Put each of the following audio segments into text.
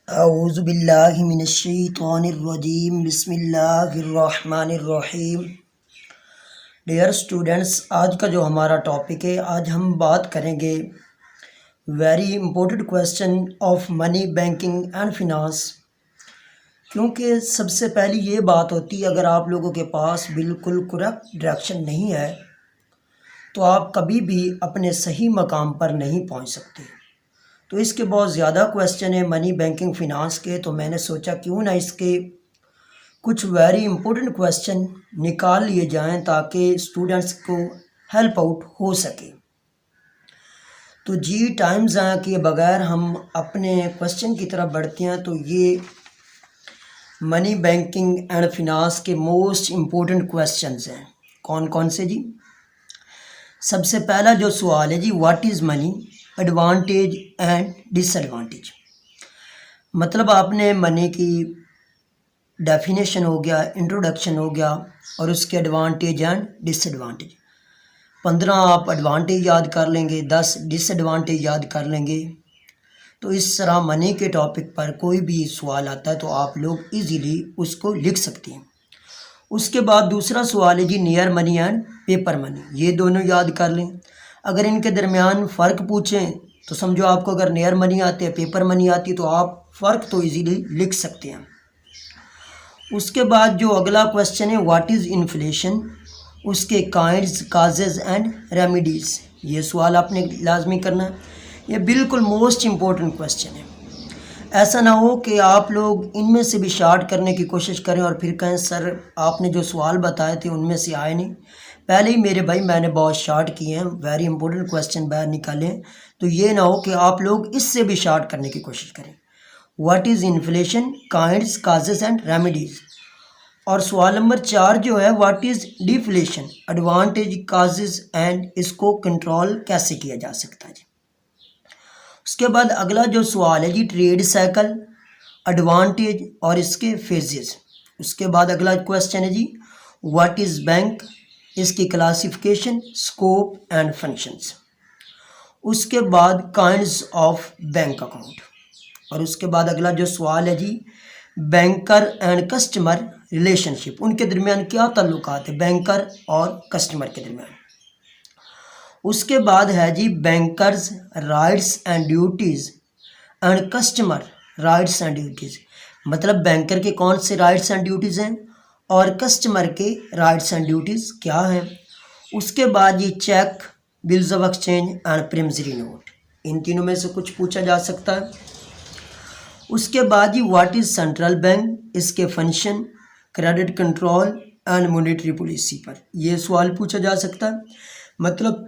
औज़ुबिल्लाहिमिनश्शैतानिर्रजीम बिस्मिल्लाहिर्रहमानिर्रहीम। Dear students, आज का जो हमारा टॉपिक है, आज हम बात करेंगे very important question of money, banking and finance. क्योंकि सबसे पहली ये बात होती है, अगर आप लोगों के पास बिल्कुल करेक्ट डायरेक्शन नहीं है तो आप कभी भी अपने सही मकाम पर नहीं पहुंच सकते। तो इसके बहुत ज़्यादा क्वेश्चन है मनी, बैंकिंग, फिनांस के, तो मैंने सोचा क्यों ना इसके कुछ वेरी इंपॉर्टेंट क्वेश्चन निकाल लिए जाएं ताकि स्टूडेंट्स को हेल्प आउट हो सके। तो जी टाइम ज़ाया किए बगैर हम अपने क्वेश्चन की तरफ बढ़ते हैं। तो ये मनी, बैंकिंग एंड फिनांस के मोस्ट इम्पोर्टेंट क्वेश्चंस हैं। कौन कौन से जी? सबसे पहला जो सवाल है जी, what is money, advantage and disadvantage. मतलब आपने मनी की डेफिनेशन हो गया, इंट्रोडक्शन हो गया, और उसके एडवांटेज एंड डिसएडवांटेज। 15 आप एडवांटेज याद कर लेंगे, 10 डिसएडवांटेज याद कर लेंगे। तो इस तरह मनी के टॉपिक पर कोई भी सवाल आता है तो आप लोग इजीली उसको लिख सकते हैं। उसके बाद दूसरा सवाल है जी, near money and paper money. ये दोनों याद कर लें। अगर इनके दरमियान फ़र्क पूछें तो समझो आपको अगर नियर मनी आते हैं, पेपर मनी आती है, तो आप फ़र्क तो इजीली लिख सकते हैं। उसके बाद जो अगला क्वेश्चन है, व्हाट इज़ इन्फ्लेशन, उसके काइंड्स, काजेज़ एंड रेमेडीज़। ये सवाल आपने लाजमी करना है। ये बिल्कुल मोस्ट इम्पोर्टेंट क्वेश्चन है। ऐसा ना हो कि आप लोग इनमें से भी शार्ट करने की कोशिश करें और फिर कहें सर आपने जो सवाल बताए थे उनमें से आए नहीं। पहले ही मेरे भाई मैंने बहुत शार्ट किए हैं, वेरी इंपॉर्टेंट क्वेश्चन बाहर निकाले हैं। तो ये ना हो कि आप लोग इससे भी शार्ट करने की कोशिश करें। What is inflation, kinds, causes and remedies. और सवाल नंबर 4 जो है, what is deflation, advantage, causes and इसको कंट्रोल कैसे किया जा सकता है जी। उसके बाद अगला जो सवाल है जी, ट्रेड साइकिल, एडवांटेज और इसके फेजेस। उसके बाद अगला क्वेश्चन है जी, व्हाट इज़ बैंक, इसकी क्लासिफिकेशन, स्कोप एंड फंक्शंस। उसके बाद काइंड्स ऑफ बैंक अकाउंट। और उसके बाद अगला जो सवाल है जी, बैंकर एंड कस्टमर रिलेशनशिप, उनके दरमियान क्या ताल्लुकात है बैंकर और कस्टमर के दरमियान। उसके बाद है जी, bankers rights and duties and customer rights and duties. मतलब बैंकर के कौन से राइट्स एंड ड्यूटीज़ हैं और कस्टमर के राइट्स एंड ड्यूटीज़ क्या हैं। उसके बाद ये cheque, bills of exchange and promissory note, इन तीनों में से कुछ पूछा जा सकता है। उसके बाद ही व्हाट इज़ सेंट्रल बैंक, इसके function, credit control and monetary policy पर यह सवाल पूछा जा सकता है। मतलब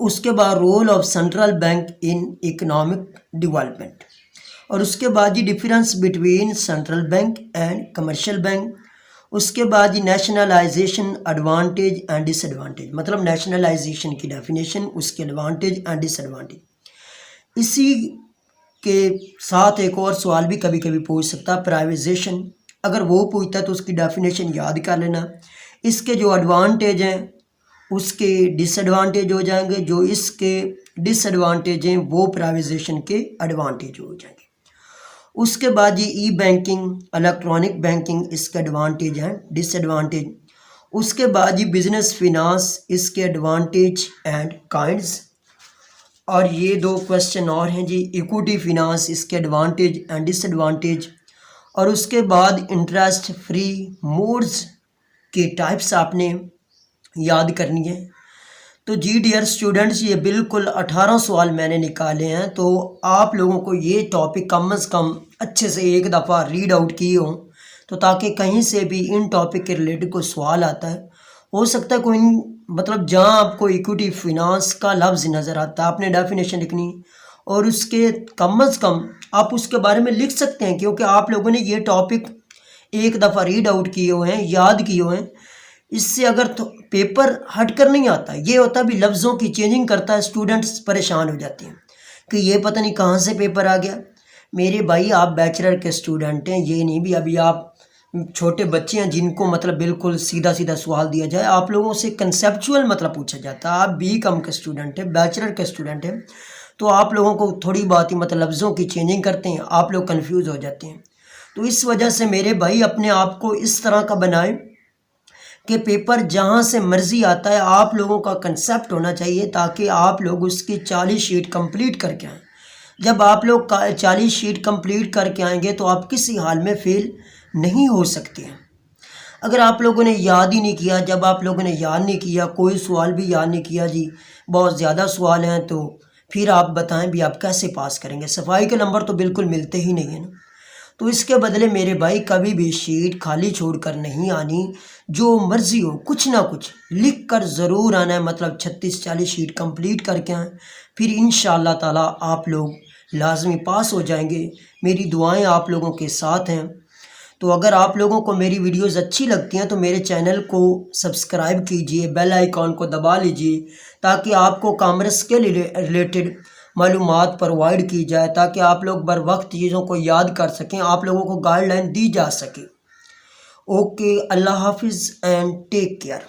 उसके बाद role of central bank in economic development. और उसके बाद ही difference between central bank and commercial bank. उसके बाद ही नेशनलाइजेशन, एडवांटेज एंड डिसएडवांटेज। मतलब नेशनलाइजेशन की डेफिनेशन, उसके एडवांटेज एंड डिसएडवांटेज। इसी के साथ एक और सवाल भी कभी कभी पूछ सकता है, प्राइवेटाइजेशन। अगर वो पूछता है तो उसकी डेफिनेशन याद कर लेना। इसके जो एडवांटेज हैं उसके डिसएडवांटेज हो जाएंगे, जो इसके डिसएडवांटेज हैं वो प्राइवेटाइजेशन के एडवांटेज हो जाएंगे। उसके बाद ये ई बैंकिंग, इलेक्ट्रॉनिक बैंकिंग, इसके एडवांटेज हैं, डिसएडवांटेज। उसके बाद ये बिजनेस फिनांस, इसके एडवांटेज एंड काइंड्स। और ये 2 क्वेश्चन और हैं जी, इक्विटी फिनांस, इसके एडवांटेज एंड डिसएडवांटेज। और उसके बाद इंटरेस्ट फ्री मोड्स के टाइप्स आपने याद करनी है। तो जी डियर स्टूडेंट्स, ये बिल्कुल 18 सवाल मैंने निकाले हैं। तो आप लोगों को ये टॉपिक कम से कम अच्छे से एक दफ़ा रीड आउट किए हों, तो ताकि कहीं से भी इन टॉपिक के रिलेटेड कोई सवाल आता है, हो सकता है कोई मतलब जहाँ आपको इक्विटी फिनांस का लफ्ज़ नज़र आता है, आपने डेफिनेशन लिखनी और उसके कम से कम आप उसके बारे में लिख सकते हैं, क्योंकि आप लोगों ने ये टॉपिक एक दफ़ा रीड आउट किए हुए हैं, याद किए हुए हैं। इससे अगर तो पेपर हट कर नहीं आता, ये होता भी लफ्ज़ों की चेंजिंग करता है, स्टूडेंट्स परेशान हो जाते हैं कि ये पता नहीं कहाँ से पेपर आ गया। मेरे भाई आप बैचलर के स्टूडेंट हैं, ये नहीं भी अभी आप छोटे बच्चे हैं जिनको मतलब बिल्कुल सीधा सीधा सवाल दिया जाए। आप लोगों से कंसेप्चुअल मतलब पूछा जाता है। आप BCom के स्टूडेंट हैं, बैचलर के स्टूडेंट हैं, तो आप लोगों को थोड़ी बात ही मतलब लफ्ज़ों की चेंजिंग करते हैं, आप लोग कंफ्यूज हो जाते हैं। तो इस वजह से मेरे भाई अपने आप को इस तरह का बनाएं कि पेपर जहां से मर्जी आता है आप लोगों का कंसेप्ट होना चाहिए, ताकि आप लोग उसकी 40 शीट कंप्लीट करके आएँ। जब आप लोग 40 शीट कंप्लीट करके आएंगे तो आप किसी हाल में फेल नहीं हो सकते हैं। अगर आप लोगों ने याद ही नहीं किया, जब आप लोगों ने याद नहीं किया, कोई सवाल भी याद नहीं किया जी, बहुत ज़्यादा सवाल हैं, तो फिर आप बताएं भी आप कैसे पास करेंगे। सफाई के नंबर तो बिल्कुल मिलते ही नहीं है ना। तो इसके बदले मेरे भाई कभी भी शीट खाली छोड़कर नहीं आनी, जो मर्जी हो कुछ ना कुछ लिख कर ज़रूर आना है। मतलब 36-40 शीट कंप्लीट करके आएँ, फिर इंशाअल्लाह ताला आप लोग लाजमी पास हो जाएंगे। मेरी दुआएं आप लोगों के साथ हैं। तो अगर आप लोगों को मेरी वीडियोस अच्छी लगती हैं तो मेरे चैनल को सब्सक्राइब कीजिए, बेल आइकॉन को दबा लीजिए, ताकि आपको कॉमर्स के रिलेटेड मालूमात प्रोवाइड की जाए, ताकि आप लोग बर वक्त चीज़ों को याद कर सकें, आप लोगों को गाइडलाइन दी जा सके। ओके, अल्लाह हाफिज़ एंड टेक केयर।